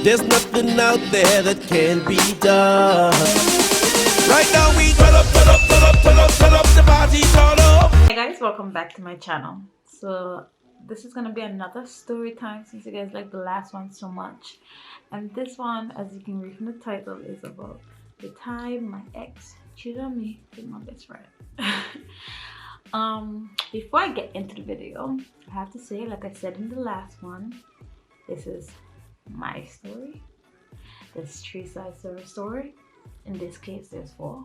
There's nothing out there that can be done. Right now we turn up the party, turn up. Hey guys, welcome back to my channel. So this is gonna be another story time since you guys like the last one so much. And this one, as you can read from the title, is about the time my ex cheated on me with my best friend. Before I get into the video, I have to say, like I said in the last one, this is my story. There's 3 sides to her story. In this case, there's 4.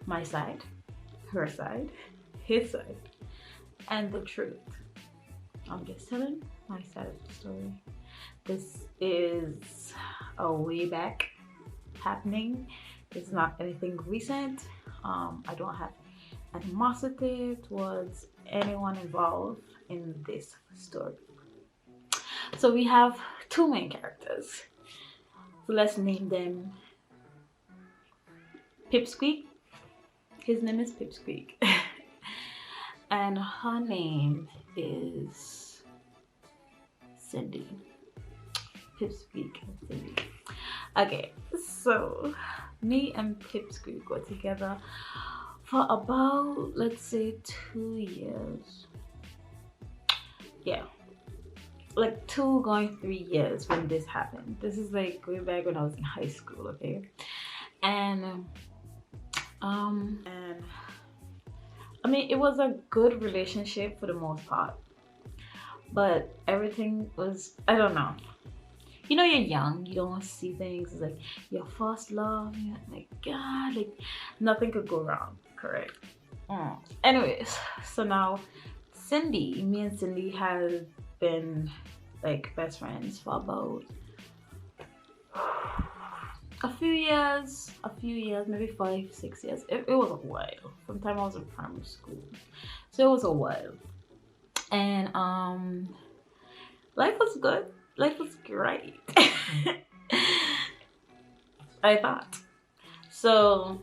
My side, her side, his side, and the truth. I'm just telling my side of the story. This is a way back happening. It's not anything recent. I don't have animosity towards anyone involved in this story. So we have 2 main characters. So let's name them Pipsqueak. His name is Pipsqueak. And her name is Cindy. Pipsqueak and Cindy. Okay, so me and Pipsqueak were together for about, let's say, 2 years. Yeah, like 2 going 3 years when this happened. This is like way back when I was in high school, okay? And I mean, it was a good relationship for the most part, but everything was, I don't know. You know, you're young, you don't see things. It's like your first love, you're like, God, like nothing could go wrong, correct? Anyways, so now me and Cindy have been like best friends for about a few years, maybe 5-6 years. It was a while. From the time I was in primary school, so it was a while. And life was good. Life was great. I thought. So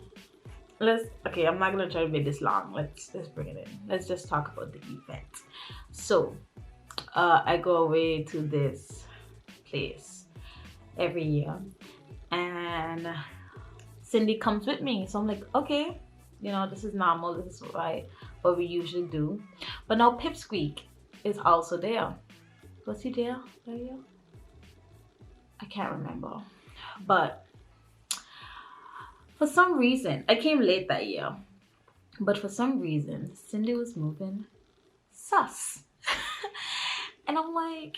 okay, I'm not gonna try to make this long. Let's bring it in. Let's just talk about the event. So I go away to this place every year, and Cindy comes with me. So I'm like, okay, you know, this is normal. This is what we usually do. But now Pipsqueak is also there. Was he there that year? I can't remember. But for some reason, I came late that year. But for some reason, Cindy was moving sus. And I'm like,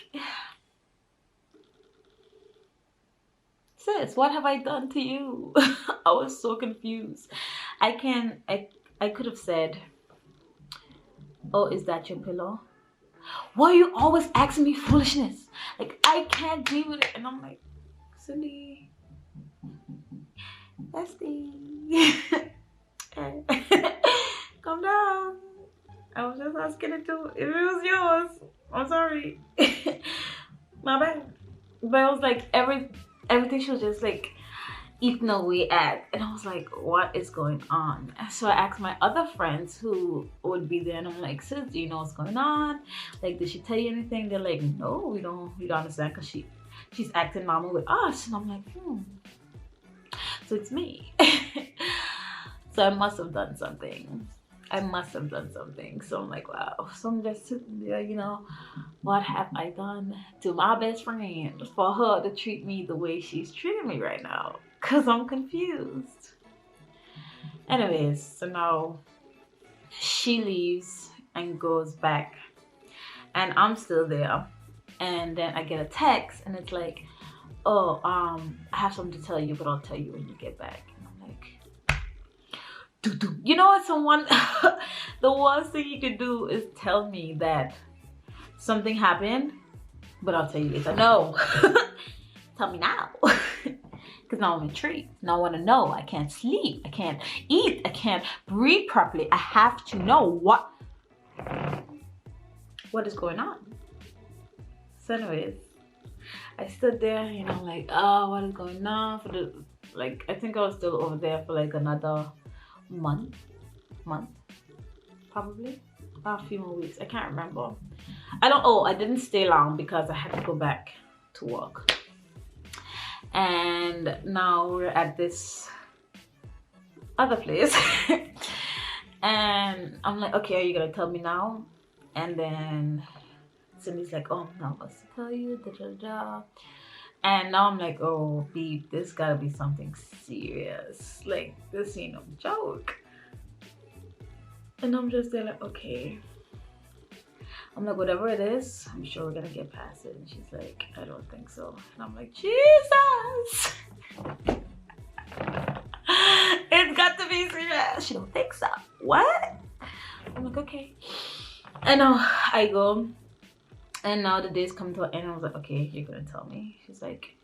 sis, what have I done to you? I was so confused. I could have said, oh, is that your pillow? Why are you always asking me foolishness? Like, I can't deal with it. And I'm like, Cindy, bestie, calm down. I was just asking it too. If it was yours, I'm sorry. My bad. But it was like everything she was just like eating away at, and I was like, what is going on? So I asked my other friends who would be there, and I'm like, sis, do you know what's going on? Like, did she tell you anything? They're like, no, we don't understand, because she's acting normal with us. And I'm like, so it's me. So I must have done something. So I'm like, wow. So I'm just sitting there, you know, what have I done to my best friend for her to treat me the way she's treating me right now? Because I'm confused. Anyways, so now she leaves and goes back, and I'm still there. And then I get a text, and it's like, oh, I have something to tell you, but I'll tell you when you get back. And I'm like, you know what, someone, the worst thing you could do is tell me that something happened, but I'll tell you later. No. Tell me now. Because now I'm intrigued. Now I want to know. I can't sleep. I can't eat. I can't breathe properly. I have to know what is going on. So anyways, I stood there, you know, like, oh, what is going on? I think I was still over there for like another month, probably. A few more weeks. I can't remember. I didn't stay long because I had to go back to work. And now we're at this other place. And I'm like, okay, are you gonna tell me now? And then Cindy's like, oh, I'm not supposed to tell you, da da da. And now I'm like, oh, beep, this gotta be something serious. Like, this ain't no joke. And I'm just there like, okay. I'm like, whatever it is, I'm sure we're gonna get past it. And she's like, I don't think so. And I'm like, Jesus! It's got to be serious. She don't think so. What? I'm like, okay. And now I go. And now the days come to an end. I was like, okay, you're gonna tell me. She's like,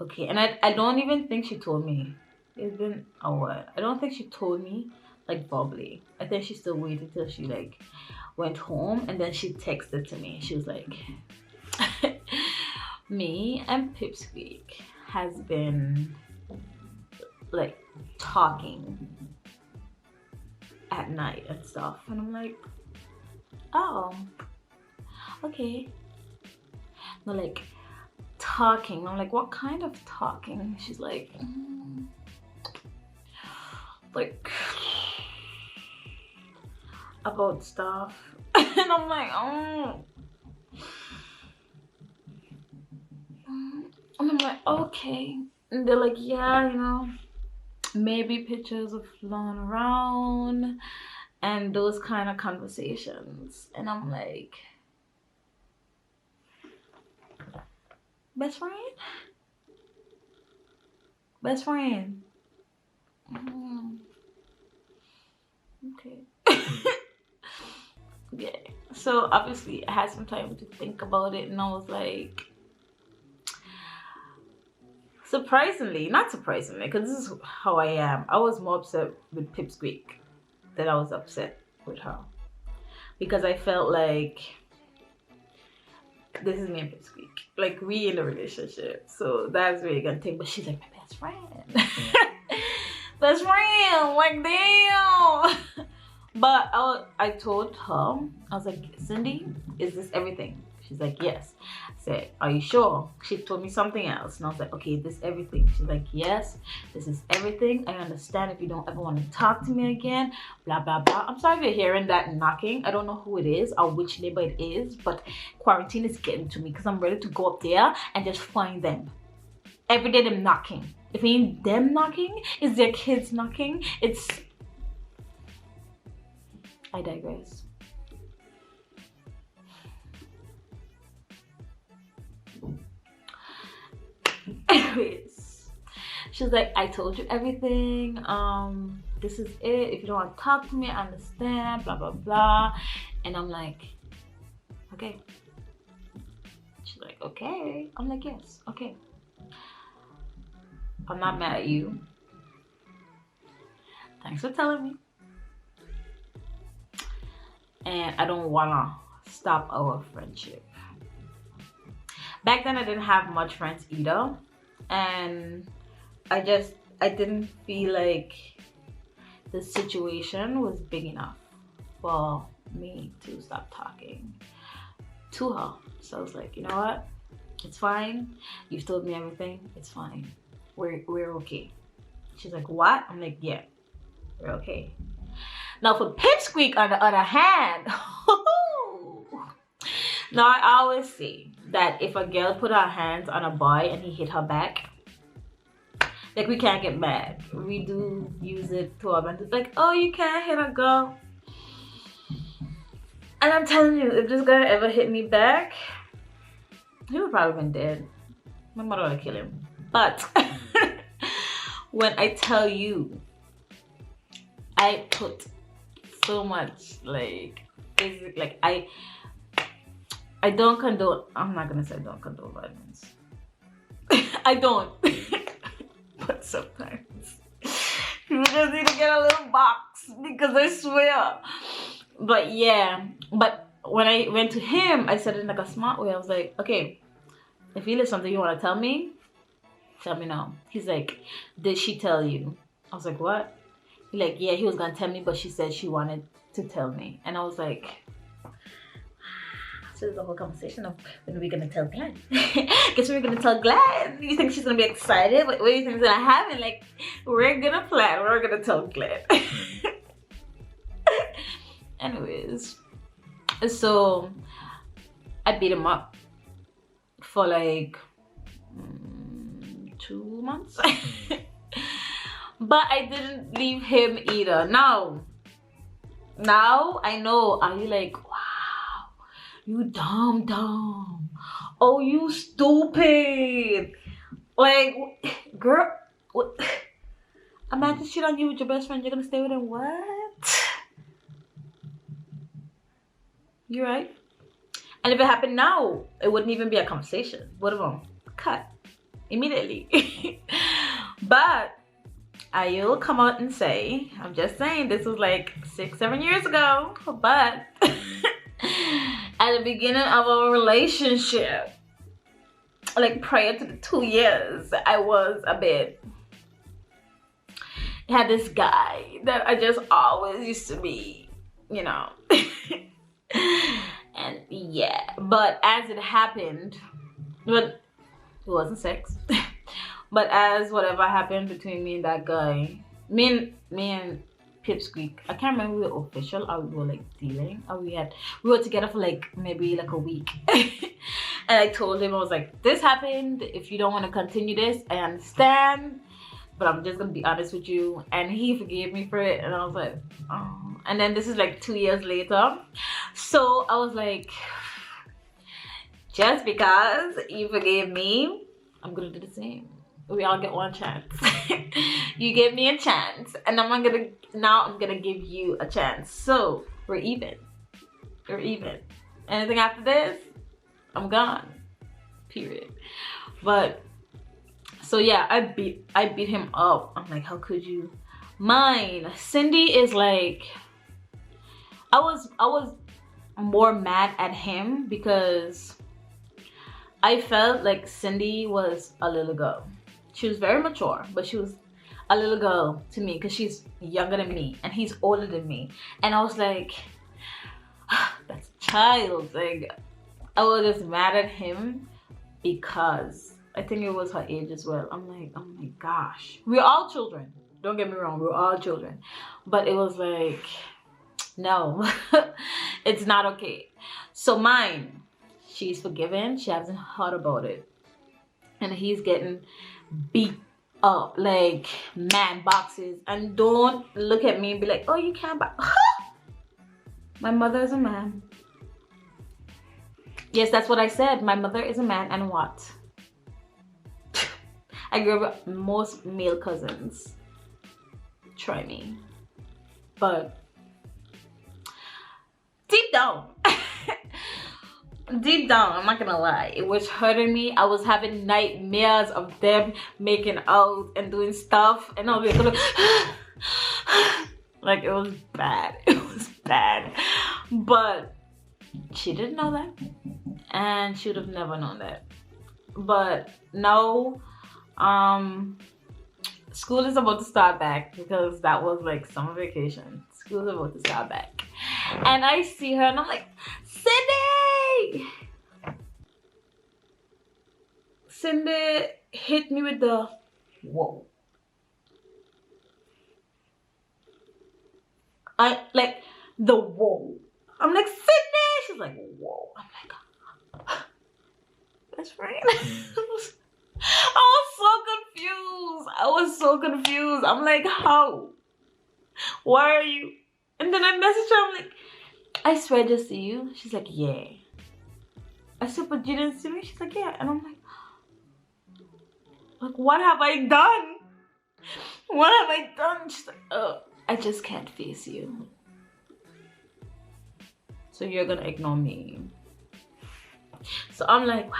okay. And I don't even think she told me. It's been a while. I don't think she told me, like, verbally. I think she still waited till she, like, went home. And then she texted to me. She was like, me and Pipsqueak has been, like, talking at night and stuff. And I'm like, oh, okay. No, like, talking. I'm like, what kind of talking? She's like, like, about stuff. And I'm like, oh. And I'm like, okay. And they're like, yeah, you know, maybe pictures of flown around and those kind of conversations. And I'm like, best friend? Best friend. Okay. Yeah. So obviously I had some time to think about it, and I was like, surprisingly, not surprisingly, because this is how I am, I was more upset with Pipsqueak than I was upset with her, because I felt like this is me and Pipsqueak, like, we in a relationship, so that's really gonna take. But she's like my best friend. Best friend, like, damn. But I told her, I was like, Cindy, is this everything? She's like, yes. I said, are you sure? She told me something else. And I was like, okay, this is everything. She's like, yes, this is everything. I understand if you don't ever want to talk to me again, blah, blah, blah. I'm sorry if you're hearing that knocking. I don't know who it is or which neighbor it is, but quarantine is getting to me because I'm ready to go up there and just find them. Every day them knocking. If it ain't them knocking, it's their kids knocking. It's... I digress. Anyways, she was like, I told you everything. This is it. If you don't want to talk to me, I understand, blah, blah, blah. And I'm like, okay. She's like, okay. I'm like, yes, okay. I'm not mad at you. Thanks for telling me. And I don't wanna stop our friendship. Back then I didn't have much friends either, and I didn't feel like the situation was big enough for me to stop talking to her. So I was like, you know what, it's fine, you've told me everything, it's fine, we're okay. She's like, what? I'm like, yeah, we're okay. Now for Pipsqueak, on the other hand, now I always say that if a girl put her hands on a boy and he hit her back, like, we can't get mad. We do use it to our advantage. Like, oh, you can't hit a girl. And I'm telling you, if this guy ever hit me back, he would probably been dead. My mother would kill him. But when I tell you, I put so much, like, basically, like, I don't condone, I'm not gonna say I don't condone violence. I don't. But sometimes people just need to get a little box, because I swear. But yeah, but when I went to him, I said it in like a smart way. I was like, okay, if you there's something you want to tell me now. He's like, did she tell you? I was like, what? He's like, yeah, he was gonna tell me, but she said she wanted to tell me. And I was like, So there's a whole conversation of when are we gonna tell Glenn? Guess we're gonna tell Glenn. You think she's gonna be excited? What do you think is gonna happen? Like, we're gonna plan. We're gonna tell Glenn. Anyways, so I beat him up for like 2 months. But I didn't leave him either. Now I know. Are you like, wow, you dumb? Oh, you stupid. Like, girl, what? A man to cheat on you with your best friend, you're gonna stay with him? What? You're right. And if it happened now, it wouldn't even be a conversation. What about cut immediately? But I will come out and say, I'm just saying, this was like 6-7 years ago. But at the beginning of our relationship, like prior to the 2 years, I was a bit. I had this guy that I just always used to be, you know. And yeah, but as it happened, but it wasn't sex. But as whatever happened between me and that guy, me and Pipsqueak, I can't remember if we were official or we were like dealing, or we were together for like maybe like a week. And I told him, I was like, this happened. If you don't want to continue this, I understand, but I'm just gonna be honest with you. And he forgave me for it, and I was like, oh. And then this is like 2 years later, so I was like, just because you forgave me, I'm gonna do the same. We all get one chance. You gave me a chance, and I'm gonna give you a chance. So we're even. We're even. Anything after this, I'm gone. Period. But so yeah, I beat him up. I'm like, how could you? Mine, Cindy is like, I was more mad at him because I felt like Cindy was a little girl. She was very mature, but she was a little girl to me because she's younger than me and he's older than me. And I was like, that's a child. Like, I was just mad at him because I think it was her age as well. I'm like, oh my gosh. We're all children. Don't get me wrong. We're all children. But it was like, no, it's not okay. So mine, she's forgiven. She hasn't heard about it. And he's getting beat up like man boxes. And don't look at me and be like, oh, you can't box. My mother is a man. Yes, that's what I said. My mother is a man, and what? I grew up with most male cousins. Try me. But deep down, I'm not gonna lie, it was hurting me. I was having nightmares of them making out and doing stuff, and I was like, it was bad. It was bad. But she didn't know that, and she would have never known that. But now, school is about to start back because that was like summer vacation. School is about to start back, and I see her, and I'm like, Cindy! Cindy hit me with the whoa. I like the whoa. I'm like, Cindy! She's like, whoa. I'm like, best friend. I was so confused. I'm like, how? Why are you? And then I messaged her. I'm like, I swear I just see you. She's like, yeah. I said, but you didn't see me? She's like, yeah. And I'm like, what have I done? What have I done? She's like, oh, I just can't face you. So you're gonna ignore me. So I'm like, wow.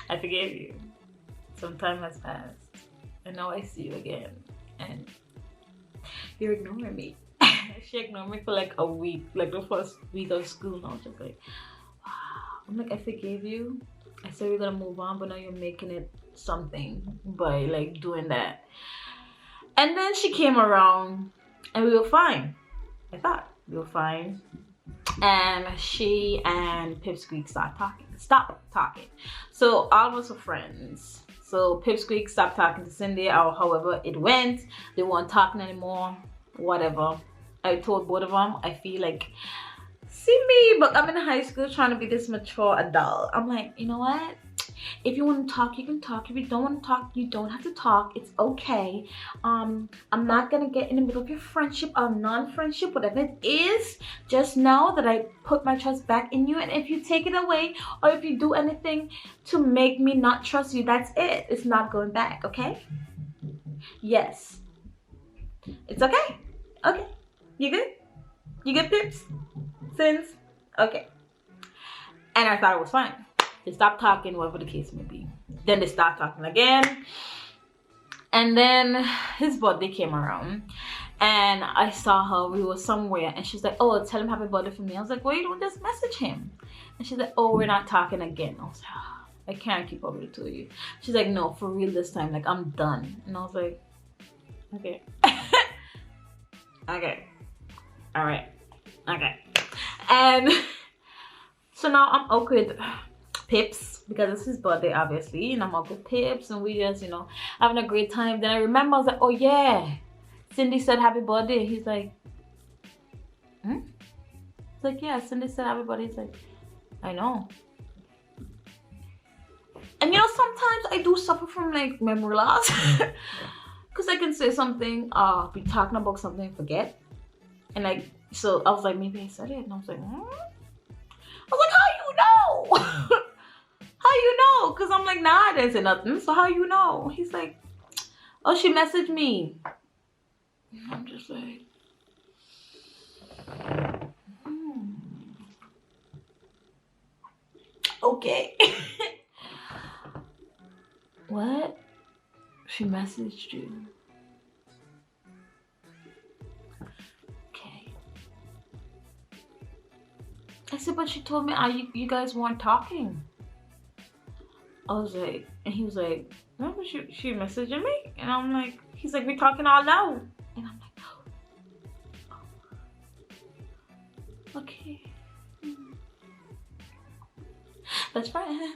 I forgave you. Some time has passed, and now I see you again, and you're ignoring me. She ignored me for like a week, like the first week of school. And I was just like, wow. I'm like, I forgave you. I said we're gonna move on, but now you're making it something by like doing that. And then she came around, and we were fine. I thought We were fine. And she and Pipsqueak stop talking. So all of us were friends. So Pipsqueak stopped talking to Cindy, or however it went. They weren't talking anymore. Whatever. I told both of them, I feel like, see me, but I'm in high school trying to be this mature adult. I'm like, you know what? If you want to talk, you can talk. If you don't want to talk, you don't have to talk. It's okay. I'm not gonna get in the middle of your friendship or non-friendship, whatever it is. Just know that I put my trust back in you, and if you take it away or if you do anything to make me not trust you, that's it. It's not going back, okay? Yes. It's okay. Okay. You good? You good, Pips? Since? Okay. And I thought it was fine. They stopped talking, whatever the case may be. Then they start talking again. And then his birthday came around. And I saw her. We were somewhere. And she's like, oh, tell him happy birthday for me. I was like, well, you don't just message him. And she's like, oh, we're not talking again. I was like, oh, I can't keep up with the two of you. She's like, no, for real this time. Like, I'm done. And I was like, okay. Okay. All right. Okay. And so now I'm okay with Pips because it's his birthday, obviously, and I'm up with Pips, and we just, you know, having a great time. Then I remember I was like, oh yeah, Cindy said happy birthday. He's like, It's like, yeah, Cindy said happy birthday. He's like, I know. And you know, sometimes I do suffer from like memory loss because I can say something, be talking about something, forget, and like, so I was like, maybe I said it, and I was like, I was like, how you know? How you know? Because I'm like, nah, I didn't say nothing. So how you know? He's like, oh, she messaged me. And I'm just like, okay. What? She messaged you. Okay. I said, but she told me you guys weren't talking. I was like, and he was like, remember she messaging me? And I'm like, he's like, we're talking all loud. And I'm like, oh. Okay. Best friend.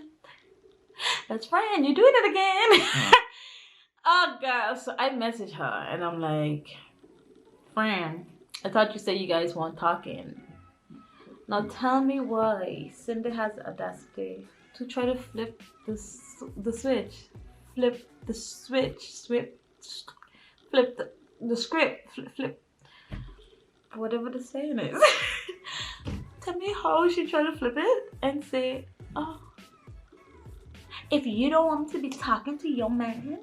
Best friend, you're doing it again. Oh God. So I messaged her and I'm like, friend, I thought you said you guys weren't talking. Now tell me why Cindy has the audacity to try to flip the switch, flip the script, flip, whatever the saying is. Tell me how she tried to flip it and say, oh, if you don't want me to be talking to your man,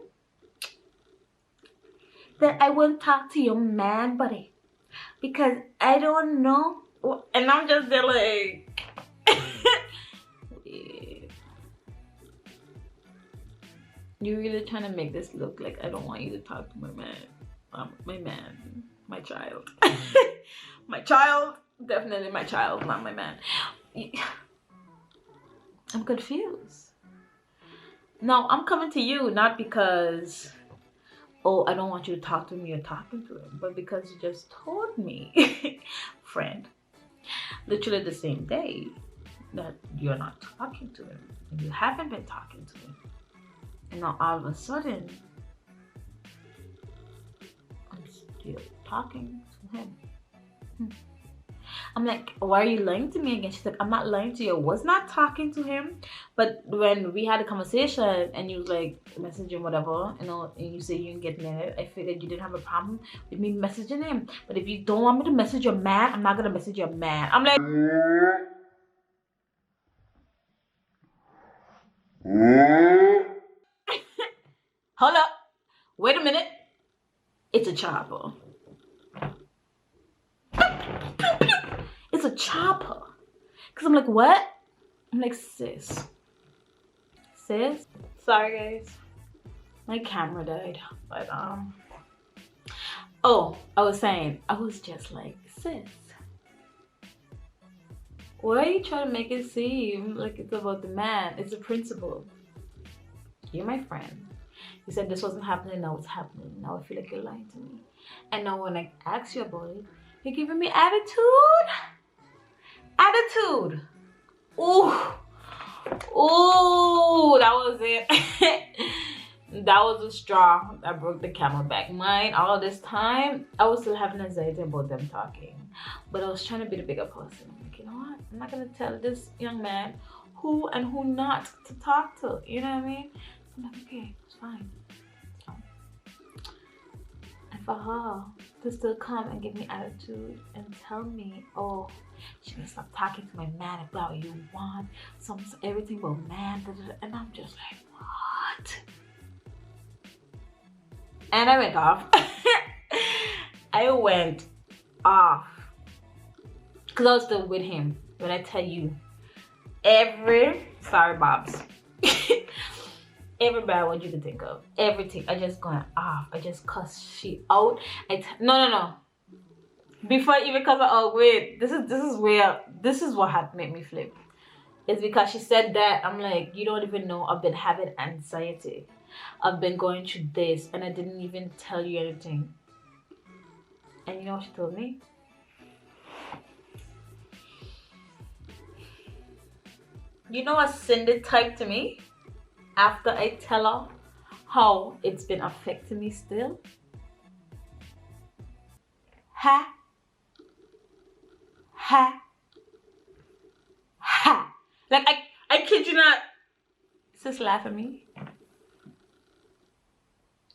then I won't talk to your man, buddy, because I don't know. And I'm just there like, you're really trying to make this look like I don't want you to talk to my man, my child. My child, definitely my child, not my man. I'm confused. No, I'm coming to you not because, oh, I don't want you to talk to me or talking to him, but because you just told me, friend, literally the same day that you're not talking to him and you haven't been talking to him. And now all of a sudden, I'm still talking to him. I'm like, why are you lying to me again? She's like, I'm not lying to you. I was not talking to him. But when we had a conversation and you was like messaging whatever, you know, and you say you didn't get it, I figured you didn't have a problem with me messaging him. But if you don't want me to message your man, I'm not going to message your man. I'm like, hold up. Wait a minute. It's a chopper. It's a chopper. Because I'm like, what? I'm like, sis. Sorry, guys. My camera died. But, oh, I was saying, I was just like, sis. Why are you trying to make it seem like it's about the man? It's a principle. You're my friend. You said this wasn't happening, now it's happening. Now I feel like you're lying to me. And now when I ask you about it, You're giving me attitude? Attitude. Ooh. Ooh, that was it. That was the straw that broke the camelback. Mine, all this time, I was still having anxiety about them talking. But I was trying to be the bigger person. I'm like, you know what? I'm not going to tell this young man who and who not to talk to. You know what I mean? I'm like, okay, it's fine. So, and for her to still come and give me attitude and tell me, oh, she can stop talking to my man about what you want, everything about man, and I'm just like, what? And I went off. I went off because I was still with him. When I tell you, sorry, Bobs. Every bad word you could think of, everything. I just going off. I just cussed she out. No. Before I even cuss her out, wait. This is what had made me flip. It's because she said that. I'm like, you don't even know. I've been having anxiety. I've been going through this, and I didn't even tell you anything. And you know what she told me? You know what Cindy typed to me after I tell her how it's been affecting me still? Ha. Like, I kid you not. Sis laugh at me.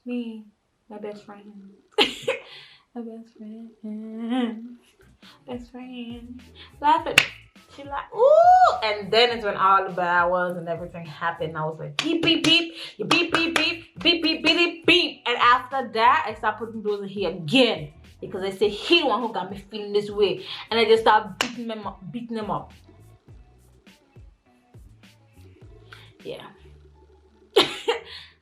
Me, my best friend. My best friend. Best friend. Laugh at me. She like, ooh. And then it's when all the bad words and everything happened. I was like, beep, beep, beep. You beep, beep, beep. Beep, beep, beep, beep, beep. And after that, I started putting those in here again. Because I said, he the one who got me feeling this way. And I just started beating them up. Yeah.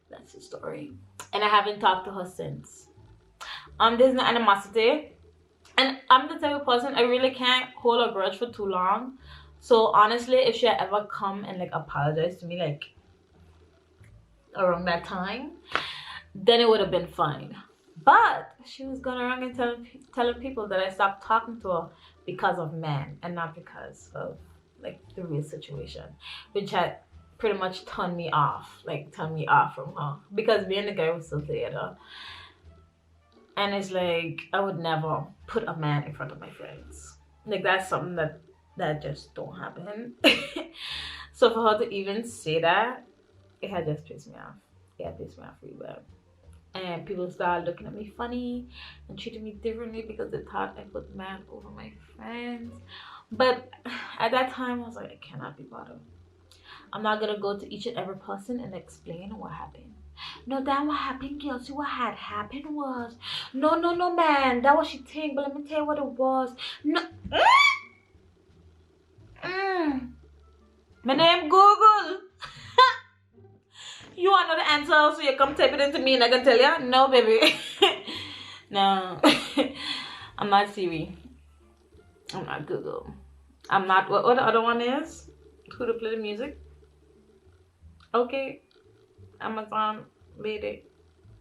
That's the story. And I haven't talked to her since. There's no animosity. And I'm the type of person, I really can't hold a grudge for too long. So honestly, if she had ever come and like apologize to me like around that time, then it would have been fine. But she was going around and telling people that I stopped talking to her because of men and not because of like the real situation, which had pretty much turned me off from her, because me and the guy were still together. And it's like, I would never put a man in front of my friends. Like, that's something that just don't happen. So for her to even say that, it had just pissed me off. It had pissed me off really bad. And people started looking at me funny and treating me differently because they thought I put man over my friends. But at that time, I was like, I cannot be bothered. I'm not gonna go to each and every person and explain what happened. No, that what happened, girl. See, what had happened was, no, man. That was she think, but let me tell you what it was. No. My name Google. You want to know the answer, so you come type it into me and I can tell you? No, baby. No. I'm not Siri. I'm not Google. I'm not, what the other one is? Who to play the music? Okay. Amazon made it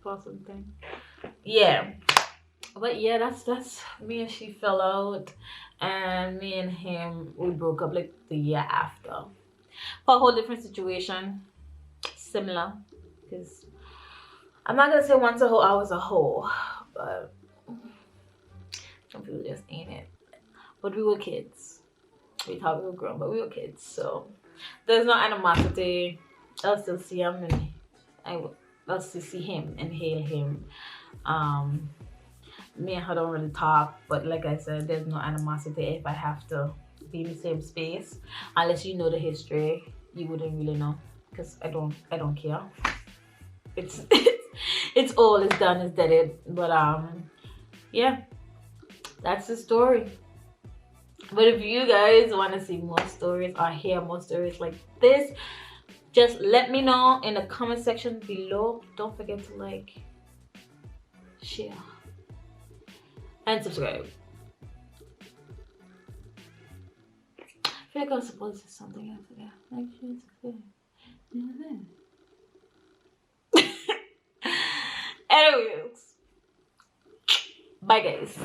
for something. Yeah. But yeah, that's me and she fell out. And me and him, we broke up like the year after. For a whole different situation. Similar, because I'm not gonna say once a hoe, I was a hoe, but some people just ain't it. But we were kids. We thought we were grown, but we were kids, so there's no animosity. I'll still see him and I'll still see him and hail him. Me and her don't really talk, but like I said, there's no animosity. If I have to be in the same space, unless you know the history, you wouldn't really know. Because I don't care. It's all, it's done, it's dead. But yeah, that's the story. But if you guys want to see more stories or hear more stories like this, just let me know in the comment section below. Don't forget to like, share, and subscribe. I feel like I was supposed to say something after that. Like, subscribe. Anyways, bye guys.